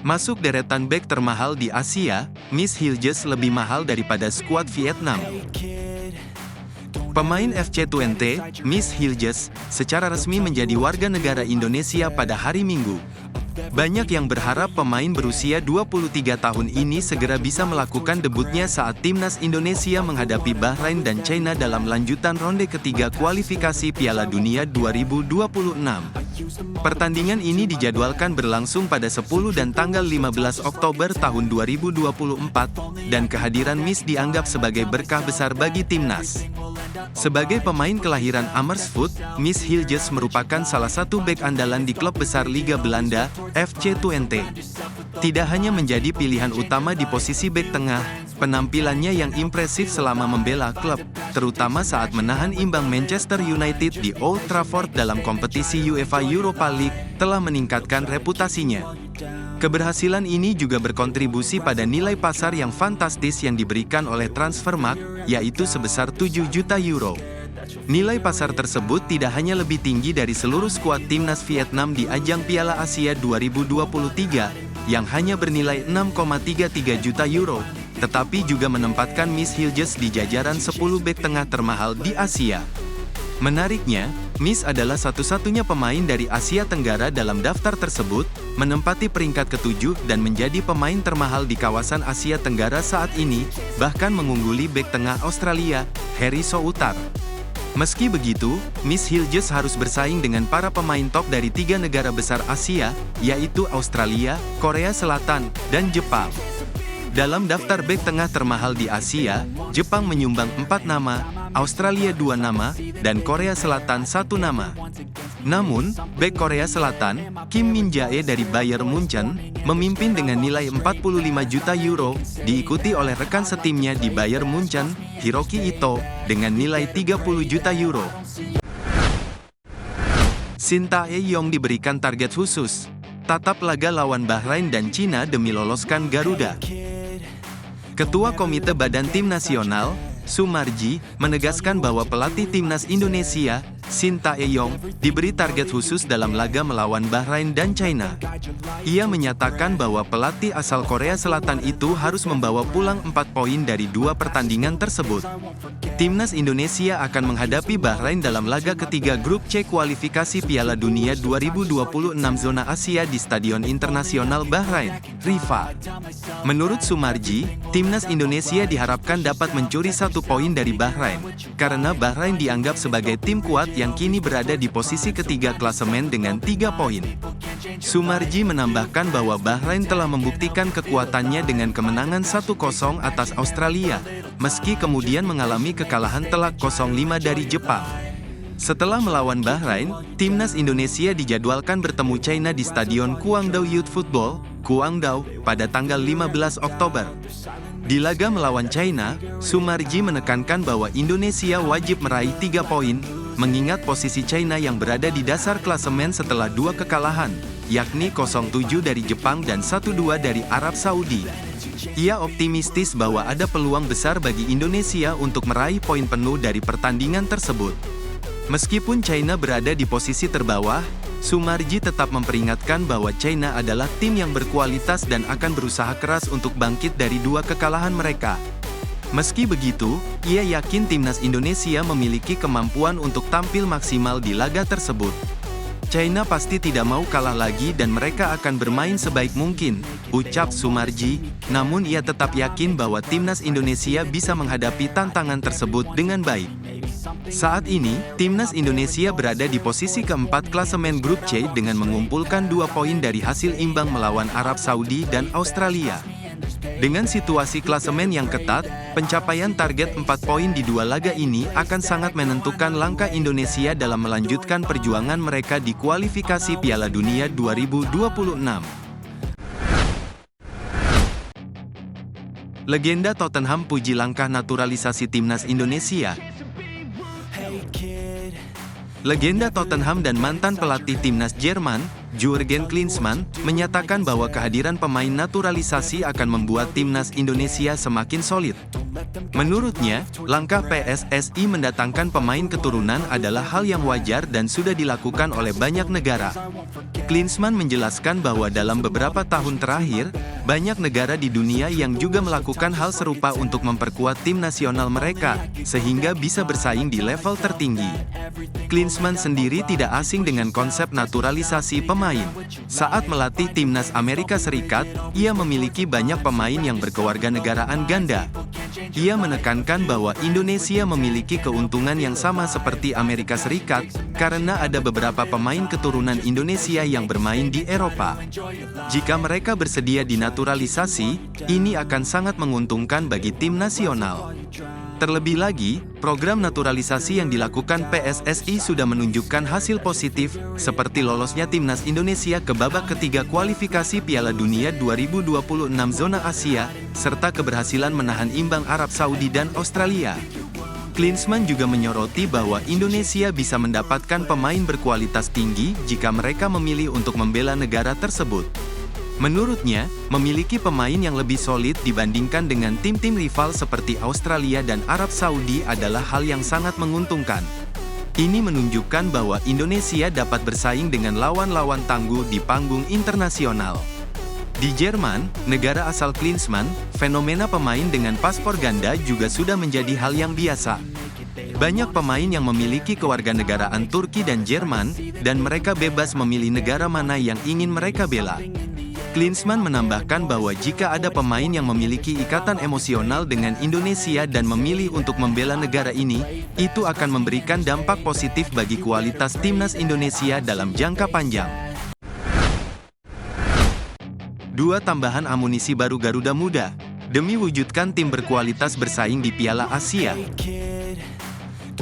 Masuk deretan bek termahal di Asia, Miss Hilges lebih mahal daripada skuad Vietnam. Pemain FC Twente, Miss Hilges, secara resmi menjadi warga negara Indonesia pada hari Minggu. Banyak yang berharap pemain berusia 23 tahun ini segera bisa melakukan debutnya saat timnas Indonesia menghadapi Bahrain dan China dalam lanjutan ronde ketiga kualifikasi Piala Dunia 2026. Pertandingan ini dijadwalkan berlangsung pada 10 dan tanggal 15 Oktober tahun 2024, dan kehadiran Miss dianggap sebagai berkah besar bagi timnas. Sebagai pemain kelahiran Amersfoort, Miss Hilges merupakan salah satu bek andalan di klub besar Liga Belanda, FC Twente. Tidak hanya menjadi pilihan utama di posisi bek tengah, penampilannya yang impresif selama membela klub, terutama saat menahan imbang Manchester United di Old Trafford dalam kompetisi UEFA Europa League, telah meningkatkan reputasinya. Keberhasilan ini juga berkontribusi pada nilai pasar yang fantastis yang diberikan oleh Transfermarkt, yaitu sebesar 7 juta euro. Nilai pasar tersebut tidak hanya lebih tinggi dari seluruh skuad timnas Vietnam di ajang Piala Asia 2023, yang hanya bernilai 6,33 juta euro, tetapi juga menempatkan Miss Hilges di jajaran 10 bek tengah termahal di Asia. Menariknya, Miss adalah satu-satunya pemain dari Asia Tenggara dalam daftar tersebut, menempati peringkat ke-7 dan menjadi pemain termahal di kawasan Asia Tenggara saat ini, bahkan mengungguli bek tengah Australia, Harry Soutar. Meski begitu, Miss Hilges harus bersaing dengan para pemain top dari 3 negara besar Asia, yaitu Australia, Korea Selatan, dan Jepang. Dalam daftar bek tengah termahal di Asia, Jepang menyumbang 4 nama, Australia 2 nama, dan Korea Selatan 1 nama. Namun, bek Korea Selatan, Kim Min-jae dari Bayern Munchen, memimpin dengan nilai 45 juta euro, diikuti oleh rekan setimnya di Bayern Munchen, Hiroki Ito, dengan nilai 30 juta euro. Shin Tae-yong diberikan target khusus, tatap laga lawan Bahrain dan Cina demi loloskan Garuda. Ketua Komite Badan Tim Nasional, Sumarji, menegaskan bahwa pelatih timnas Indonesia, Shin Tae-yong, diberi target khusus dalam laga melawan Bahrain dan China. Ia menyatakan bahwa pelatih asal Korea Selatan itu harus membawa pulang 4 poin dari 2 pertandingan tersebut. Timnas Indonesia akan menghadapi Bahrain dalam laga ketiga grup C kualifikasi Piala Dunia 2026 zona Asia di Stadion Internasional Bahrain, Rifa. Menurut Sumarji, timnas Indonesia diharapkan dapat mencuri 1 poin dari Bahrain, karena Bahrain dianggap sebagai tim kuat yang kini berada di posisi ketiga klasemen dengan 3 poin. Sumarji menambahkan bahwa Bahrain telah membuktikan kekuatannya dengan kemenangan 1-0 atas Australia, meski kemudian mengalami kekalahan telak 0-5 dari Jepang. Setelah melawan Bahrain, timnas Indonesia dijadwalkan bertemu China di Stadion Guangdao Youth Football, Guangdao, pada tanggal 15 Oktober. Di laga melawan China, Sumarji menekankan bahwa Indonesia wajib meraih 3 poin, mengingat posisi China yang berada di dasar klasemen setelah 2 kekalahan, yakni 0-7 dari Jepang dan 1-2 dari Arab Saudi. Ia optimistis bahwa ada peluang besar bagi Indonesia untuk meraih poin penuh dari pertandingan tersebut. Meskipun China berada di posisi terbawah, Sumarji tetap memperingatkan bahwa China adalah tim yang berkualitas dan akan berusaha keras untuk bangkit dari 2 kekalahan mereka. Meski begitu, ia yakin timnas Indonesia memiliki kemampuan untuk tampil maksimal di laga tersebut. China pasti tidak mau kalah lagi dan mereka akan bermain sebaik mungkin, ucap Sumarji, namun ia tetap yakin bahwa timnas Indonesia bisa menghadapi tantangan tersebut dengan baik. Saat ini, timnas Indonesia berada di posisi keempat klasemen grup C dengan mengumpulkan 2 poin dari hasil imbang melawan Arab Saudi dan Australia. Dengan situasi klasemen yang ketat, pencapaian target 4 poin di 2 laga ini akan sangat menentukan langkah Indonesia dalam melanjutkan perjuangan mereka di kualifikasi Piala Dunia 2026. Legenda Tottenham puji langkah naturalisasi timnas Indonesia. Legenda Tottenham dan mantan pelatih timnas Jerman, Jurgen Klinsmann, menyatakan bahwa kehadiran pemain naturalisasi akan membuat timnas Indonesia semakin solid. Menurutnya, langkah PSSI mendatangkan pemain keturunan adalah hal yang wajar dan sudah dilakukan oleh banyak negara. Klinsmann menjelaskan bahwa dalam beberapa tahun terakhir, banyak negara di dunia yang juga melakukan hal serupa untuk memperkuat tim nasional mereka, sehingga bisa bersaing di level tertinggi. Klinsmann sendiri tidak asing dengan konsep naturalisasi pemain. Saat melatih timnas Amerika Serikat, ia memiliki banyak pemain yang berkewarganegaraan ganda. Ia menekankan bahwa Indonesia memiliki keuntungan yang sama seperti Amerika Serikat, karena ada beberapa pemain keturunan Indonesia yang bermain di Eropa. Jika mereka bersedia dinaturalisasi, ini akan sangat menguntungkan bagi tim nasional. Terlebih lagi, program naturalisasi yang dilakukan PSSI sudah menunjukkan hasil positif, seperti lolosnya timnas Indonesia ke babak ketiga kualifikasi Piala Dunia 2026 zona Asia, serta keberhasilan menahan imbang Arab Saudi dan Australia. Klinsmann juga menyoroti bahwa Indonesia bisa mendapatkan pemain berkualitas tinggi jika mereka memilih untuk membela negara tersebut. Menurutnya, memiliki pemain yang lebih solid dibandingkan dengan tim-tim rival seperti Australia dan Arab Saudi adalah hal yang sangat menguntungkan. Ini menunjukkan bahwa Indonesia dapat bersaing dengan lawan-lawan tangguh di panggung internasional. Di Jerman, negara asal Klinsmann, fenomena pemain dengan paspor ganda juga sudah menjadi hal yang biasa. Banyak pemain yang memiliki kewarganegaraan Turki dan Jerman, dan mereka bebas memilih negara mana yang ingin mereka bela. Klinsmann menambahkan bahwa jika ada pemain yang memiliki ikatan emosional dengan Indonesia dan memilih untuk membela negara ini, itu akan memberikan dampak positif bagi kualitas timnas Indonesia dalam jangka panjang. 2 tambahan amunisi baru Garuda Muda, demi wujudkan tim berkualitas bersaing di Piala Asia.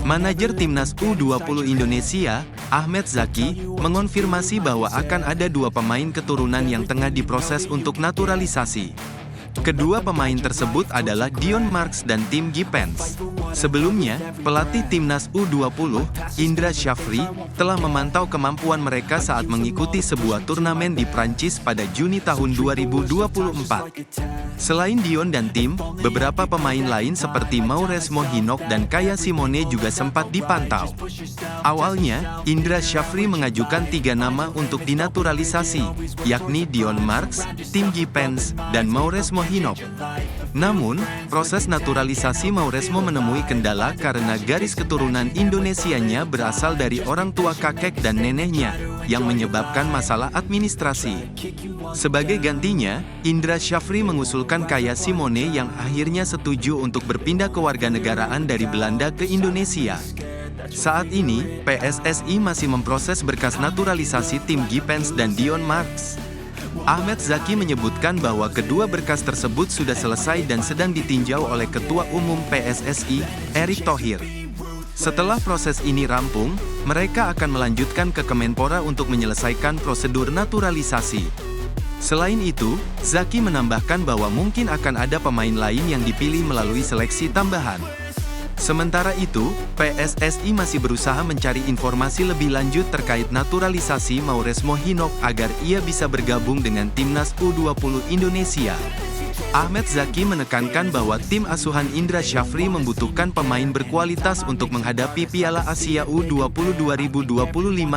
Manajer Timnas U20 Indonesia, Ahmed Zaki, mengonfirmasi bahwa akan ada 2 pemain keturunan yang tengah diproses untuk naturalisasi. Kedua pemain tersebut adalah Dion Marks dan Tim Gipens. Sebelumnya, pelatih Timnas U20, Indra Syafri, telah memantau kemampuan mereka saat mengikuti sebuah turnamen di Prancis pada Juni tahun 2024. Selain Dion dan Tim, beberapa pemain lain seperti Mauresmo Hinok dan Kaya Simone juga sempat dipantau. Awalnya, Indra Syafri mengajukan 3 nama untuk dinaturalisasi, yakni Dion Marks, Tim Gipens, dan Mauresmo Hinok. Namun, proses naturalisasi Mauresmo menemui kendala karena garis keturunan Indonesianya berasal dari orang tua kakek dan neneknya, yang menyebabkan masalah administrasi. Sebagai gantinya, Indra Syafri mengusulkan Kaya Simone yang akhirnya setuju untuk berpindah kewarganegaraan dari Belanda ke Indonesia. Saat ini, PSSI masih memproses berkas naturalisasi Tim Gipens dan Dion Marks. Ahmed Zaki menyebutkan bahwa kedua berkas tersebut sudah selesai dan sedang ditinjau oleh Ketua Umum PSSI, Erick Thohir. Setelah proses ini rampung, mereka akan melanjutkan ke Kemenpora untuk menyelesaikan prosedur naturalisasi. Selain itu, Zaki menambahkan bahwa mungkin akan ada pemain lain yang dipilih melalui seleksi tambahan. Sementara itu, PSSI masih berusaha mencari informasi lebih lanjut terkait naturalisasi Mauresmo Hinok agar ia bisa bergabung dengan Timnas U20 Indonesia. Ahmed Zaki menekankan bahwa tim asuhan Indra Syafri membutuhkan pemain berkualitas untuk menghadapi Piala Asia U20 2025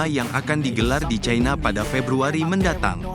yang akan digelar di China pada Februari mendatang.